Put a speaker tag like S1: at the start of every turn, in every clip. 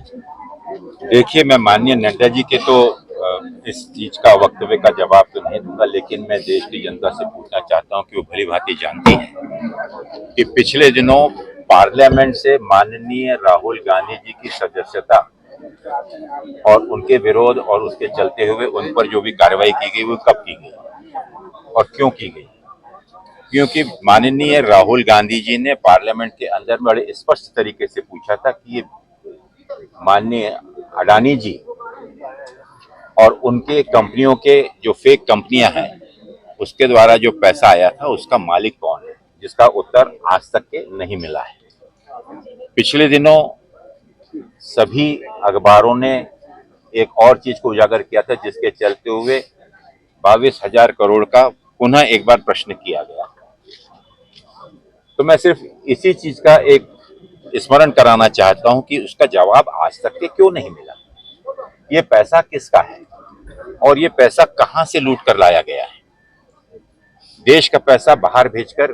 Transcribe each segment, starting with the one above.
S1: देखिए, मैं माननीय नड्डा जी के तो इस चीज का वक्तव्य का जवाब तो नहीं दूंगा, लेकिन मैं देश की जनता से पूछना चाहता हूं कि वो भली भांति जानती है कि पिछले दिनों पार्लियामेंट से माननीय राहुल गांधी जी की सदस्यता और उनके विरोध और उसके चलते हुए उन पर जो भी कार्रवाई की गई वो कब की गई और क्यों की गई। क्योंकि माननीय राहुल गांधी जी ने पार्लियामेंट के अंदर बड़े स्पष्ट तरीके से पूछा था कि ये माननीय अडानी जी और उनके कंपनियों के जो फेक कंपनियां हैं उसके द्वारा जो पैसा आया था उसका मालिक कौन है, जिसका उत्तर आज तक के नहीं मिला है। पिछले दिनों सभी अखबारों ने एक और चीज को उजागर किया था, जिसके चलते हुए 22,000 करोड़ का पुनः एक बार प्रश्न किया गया। तो मैं सिर्फ इसी चीज का एक स्मरण कराना चाहता हूं कि उसका जवाब आज तक के क्यों नहीं मिला। ये पैसा किसका है और ये पैसा कहां से लूट कर लाया गया है। देश का पैसा बाहर भेजकर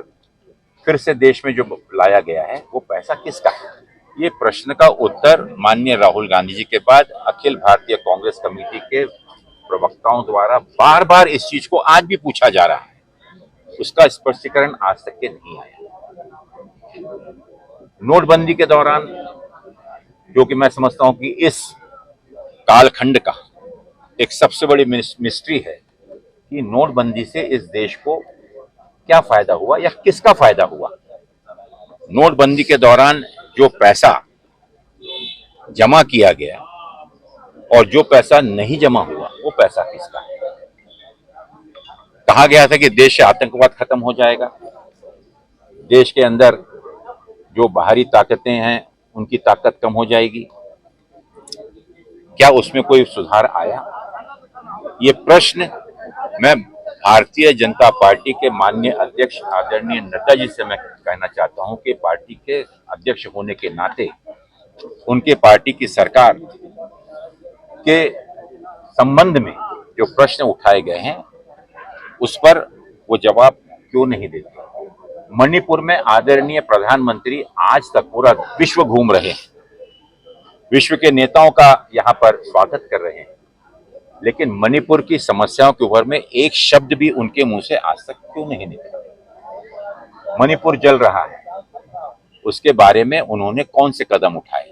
S1: फिर से देश में जो लाया गया है वो पैसा किसका है। ये प्रश्न का उत्तर माननीय राहुल गांधी जी के बाद अखिल भारतीय कांग्रेस कमेटी के प्रवक्ताओं द्वारा बार बार इस चीज को आज भी पूछा जा रहा है, उसका स्पष्टीकरण आज तक के नहीं आया। नोटबंदी के दौरान, जो कि मैं समझता हूं कि इस कालखंड का एक सबसे बड़ी मिस्ट्री है कि नोटबंदी से इस देश को क्या फायदा हुआ या किसका फायदा हुआ। नोटबंदी के दौरान जो पैसा जमा किया गया और जो पैसा नहीं जमा हुआ वो पैसा किसका है। कहा गया था कि देश से आतंकवाद खत्म हो जाएगा, देश के अंदर जो बाहरी ताकतें हैं उनकी ताकत कम हो जाएगी। क्या उसमें कोई सुधार आया? ये प्रश्न मैं भारतीय जनता पार्टी के माननीय अध्यक्ष आदरणीय नड्डा जी से मैं कहना चाहता हूं कि पार्टी के अध्यक्ष होने के नाते उनके पार्टी की सरकार के संबंध में जो प्रश्न उठाए गए हैं उस पर वो जवाब क्यों नहीं देते। मणिपुर में आदरणीय प्रधानमंत्री आज तक पूरा विश्व घूम रहे हैं, विश्व के नेताओं का यहाँ पर स्वागत कर रहे हैं, लेकिन मणिपुर की समस्याओं के ऊपर में एक शब्द भी उनके मुंह से आज तक क्यों नहीं निकला। मणिपुर जल रहा है, उसके बारे में उन्होंने कौन से कदम उठाए।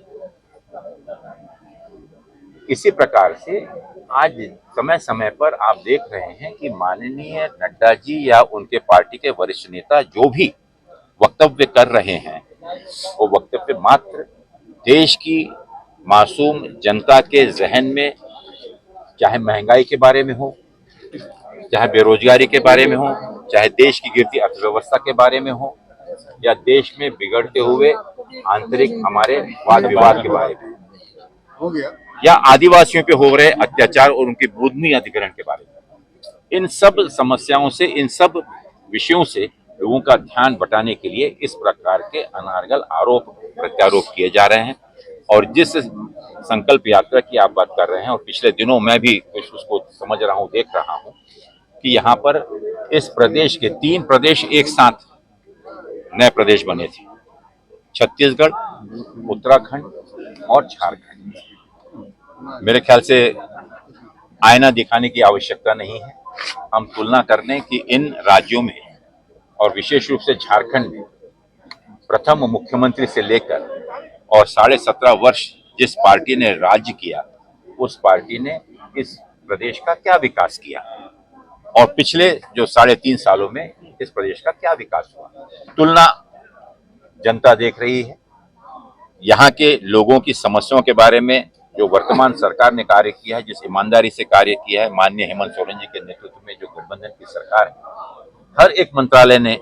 S1: इसी प्रकार से आज समय समय पर आप देख रहे हैं कि माननीय नड्डा जी या उनके पार्टी के वरिष्ठ नेता जो भी वक्तव्य कर रहे हैं वो वक्तव्य मात्र देश की मासूम जनता के जहन में, चाहे महंगाई के बारे में हो, चाहे बेरोजगारी के बारे में हो, चाहे देश की गिरती अर्थव्यवस्था के बारे में हो, या देश में बिगड़ते हुए आंतरिक हमारे वाद विवाद के बारे में हो गया, या आदिवासियों पे हो रहे अत्याचार और उनके भूमि अधिग्रहण के बारे में। इन सब समस्याओं से, इन सब विषयों से लोगों का ध्यान बटाने के लिए इस प्रकार के अनारगल आरोप प्रत्यारोप किए जा रहे हैं। और जिस संकल्प यात्रा की आप बात कर रहे हैं, और पिछले दिनों मैं भी उसको समझ रहा हूं, देख रहा हूं कि यहाँ पर इस प्रदेश के 3 प्रदेश एक साथ नए प्रदेश बने थे, छत्तीसगढ़, उत्तराखंड और झारखंड। मेरे ख्याल से आईना दिखाने की आवश्यकता नहीं है, हम तुलना कर लें कि इन राज्यों में और विशेष रूप से झारखंड में प्रथम मुख्यमंत्री से लेकर और 17.5 वर्ष जिस पार्टी ने राज्य किया, उस पार्टी ने इस प्रदेश का क्या विकास किया और पिछले जो 3.5 सालों में इस प्रदेश का क्या विकास हुआ। तुलना जनता देख रही है। यहाँ के लोगों की समस्याओं के बारे में जो वर्तमान सरकार ने कार्य किया है, जिस ईमानदारी से कार्य किया है माननीय हेमंत सोरेन जी के नेतृत्व में जो गठबंधन की सरकार है, हर एक मंत्रालय ने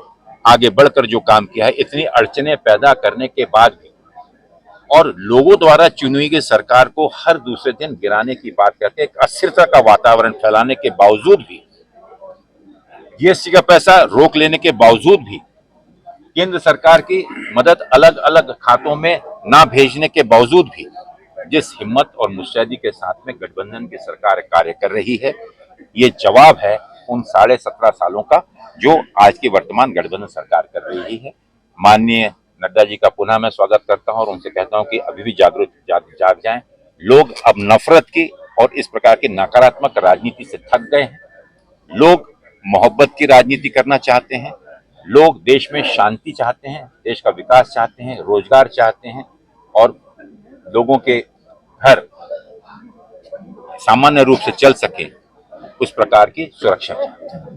S1: आगे बढ़कर जो काम किया है, इतनी अड़चने पैदा करने के बाद भी और लोगों द्वारा चुनी हुई गई सरकार को हर दूसरे दिन गिराने की बात करके एक अस्थिरता का वातावरण फैलाने के बावजूद भी, जीएसटी का पैसा रोक लेने के बावजूद भी, केंद्र सरकार की मदद अलग अलग खातों में ना भेजने के बावजूद भी जिस हिम्मत और मुस्तैदी के साथ में गठबंधन की सरकार कार्य कर रही है, ये जवाब है उन 17.5 सालों का जो आज की वर्तमान गठबंधन सरकार कर रही है। माननीय नड्डा जी का पुनः मैं स्वागत करता हूं और उनसे कहता हूं कि अभी भी जाग जाएं। लोग अब नफरत की और इस प्रकार की नकारात्मक राजनीति से थक गए हैं। लोग मोहब्बत की राजनीति करना चाहते हैं। लोग देश में शांति चाहते हैं, देश का विकास चाहते हैं, रोजगार चाहते हैं और लोगों के घर सामान्य रूप से चल सके उस प्रकार की सुरक्षा चाहते हैं।